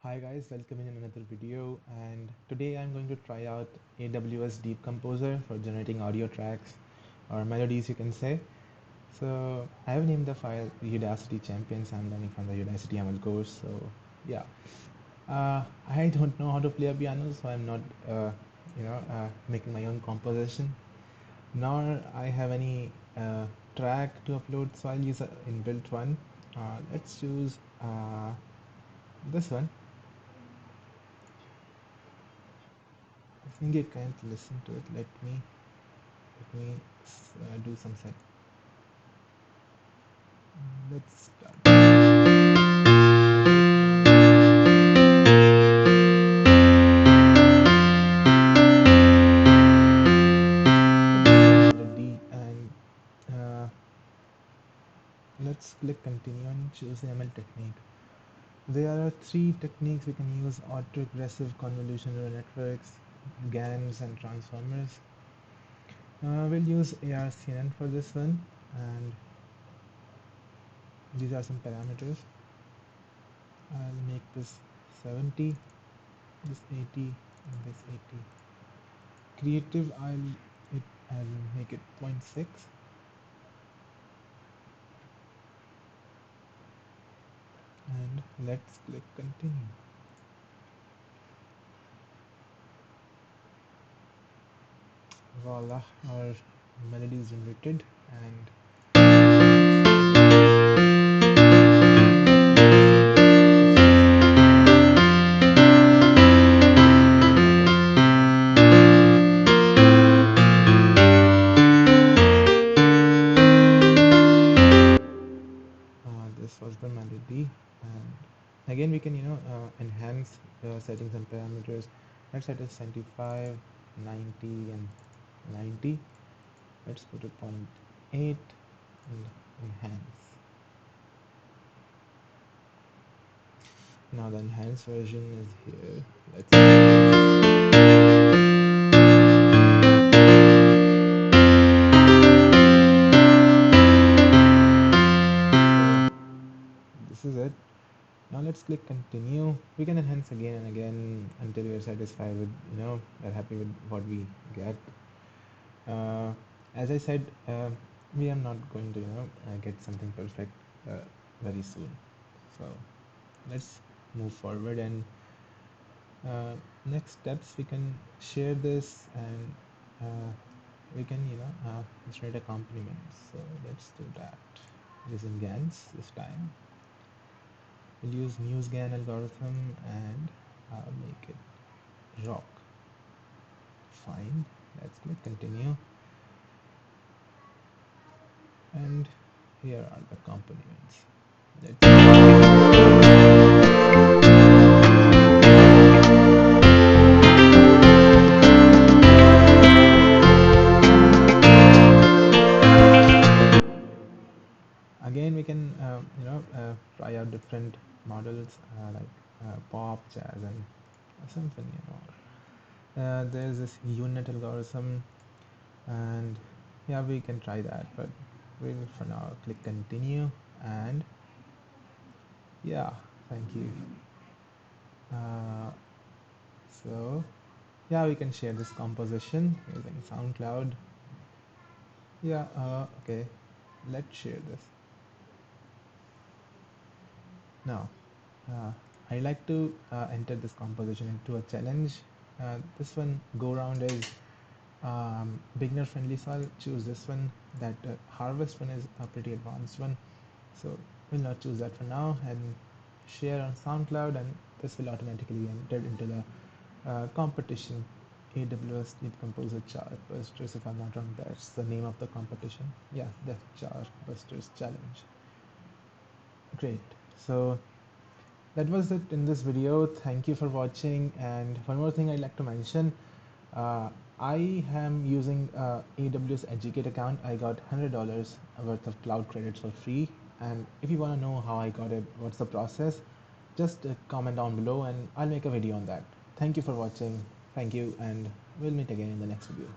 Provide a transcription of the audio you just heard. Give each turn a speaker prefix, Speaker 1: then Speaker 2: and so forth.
Speaker 1: Hi guys, welcome in another video, and today I'm going to try out AWS DeepComposer for generating audio tracks or melodies you can say. So I have named the file Udacity Champions. I'm learning from the Udacity ML course. So yeah, I don't know how to play a piano, so I'm not making my own composition. Nor I have any track to upload, so I'll use an inbuilt one. Let's choose this one. I think you can't listen to it. Let me do some set. Let's start. Melody and let's click continue and choose the ML technique. There are three techniques we can use: autoaggressive convolution neural networks, GANs, and transformers. We'll use ARCNN for this one, and these are some parameters. I'll make this 70, this 80, and this 80. Creative, I'll make it 0.6, and let's click continue. Voila, our melody is generated, and this was the melody. And again, we can enhance settings and parameters. Let's set it 75, 90, and 90. Let's put it 0.8 and enhance. Now the enhanced version is here. This is it. Now let's click continue. We can enhance again and again until we are satisfied with, we're happy with what we get. As I said, we are not going to, get something perfect very soon. So let's move forward, and next steps, we can share this, and we can, generate accompaniments. So let's do that using GANs this time. We'll use MuseGAN algorithm, and I'll make it rock. Fine. Let's click continue. And here are the accompaniments. Again, we can try out different models like pop, jazz, and symphony and all. There's this unit algorithm, and yeah, we can try that, but we'll for now click continue. And yeah, thank you. So yeah, we can share this composition using SoundCloud. Yeah, okay, let's share this. Now, I like to enter this composition into a challenge. This one go round is beginner friendly, so I'll choose this one. That harvest one is a pretty advanced one, so we'll not choose that for now, and share on SoundCloud, and this will automatically be entered into the competition. AWS DeepComposer Chartbusters, if I'm not wrong, that's the name of the competition. Yeah, the Chartbusters challenge. Great. So that was it in this video. Thank you for watching. And one more thing I'd like to mention, I am using AWS Educate account. I got $100 worth of cloud credits for free. And if you want to know how I got it, what's the process, just comment down below and I'll make a video on that. Thank you for watching. Thank you, and we'll meet again in the next video.